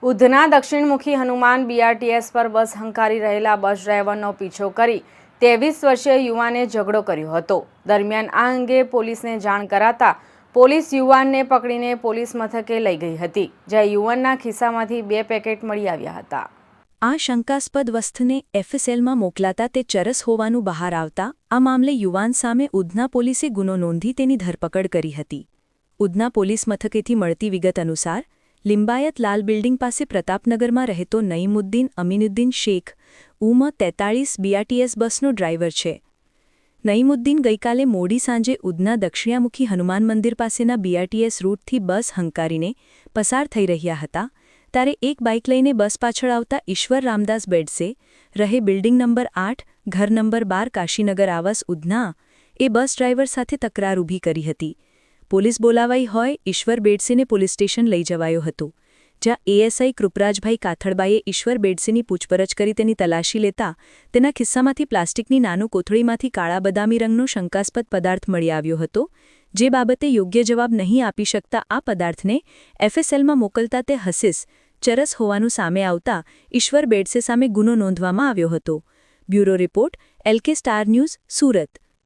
Udhna દક્ષિણમુખી Hanuman BRTS પર બસ હંકારી રહેલા બસ ડ્રાઈવરનો પીછો કરી 23 વર્ષીય યુવાને ઝઘડો કર્યો હતો। દરમિયાન આ અંગે પોલીસને જાણ કરાતા પોલીસ યુવાનને પકડીને પોલીસ મથકે લઈ ગઈ હતી, જ્યાં યુવાનના ખિસ્સામાંથી 2 પેકેટ મળી આવ્યા હતા। આ શંકાસ્પદ વસ્તુને એફએસએલમાં મોકલાતા તે ચરસ હોવાનું બહાર આવતા આ મામલે યુવાન સામે ઉધના પોલીસે ગુનો નોંધી તેની ધરપકડ કરી હતી। ઉધના પોલીસ મથકેથી મળતી વિગત અનુસાર લિંબાયત લાલ બિલ્ડિંગ પાસે પ્રતાપનગરમાં રહેતો નઈમુદ્દીન અમીનુદ્દીન શેખ ઉંમર 43 બીઆરટીએસ બસનો ડ્રાઈવર છે। નઈમુદ્દીન ગઈકાલે મોડી સાંજે ઉધના દક્ષિણામુખી હનુમાન મંદિર પાસેના બીઆરટીએસ રૂટથી બસ હંકારીને પસાર થઈ રહ્યા હતા ત્યારે એક બાઇક લઈને બસ પાછળ આવતા ઈશ્વર રામદાસ બેડસે રહે બિલ્ડિંગ નંબર 8 ઘર નંબર 12 કાશીનગર આવાસ ઉધના એ બસ ડ્રાઈવર સાથે તકરાર ઊભી કરી હતી। પોલીસ બોલાવાઈ હોય ઈશ્વર બેડસેને પોલીસ સ્ટેશન લઈ જવાયો હતો, જ્યાં એએસઆઈ કૃપરાજભાઈ કાથડબાઈએ ઈશ્વર બેડસેની પૂછપરછ કરી તેની તલાશી લેતા તેના ખિસ્સામાંથી પ્લાસ્ટિકની નાનું કોથળીમાંથી કાળા બદામી રંગનો શંકાસ્પદ પદાર્થ મળી આવ્યો હતો, જે બાબતે યોગ્ય જવાબ નહીં આપી શકતા આ પદાર્થને એફએસએલમાં મોકલતા તે હસીસ ચરસ હોવાનું સામે આવતા ઈશ્વર બેડસે સામે ગુનો નોંધવામાં આવ્યો હતો। Bureau report LK star news, Surat.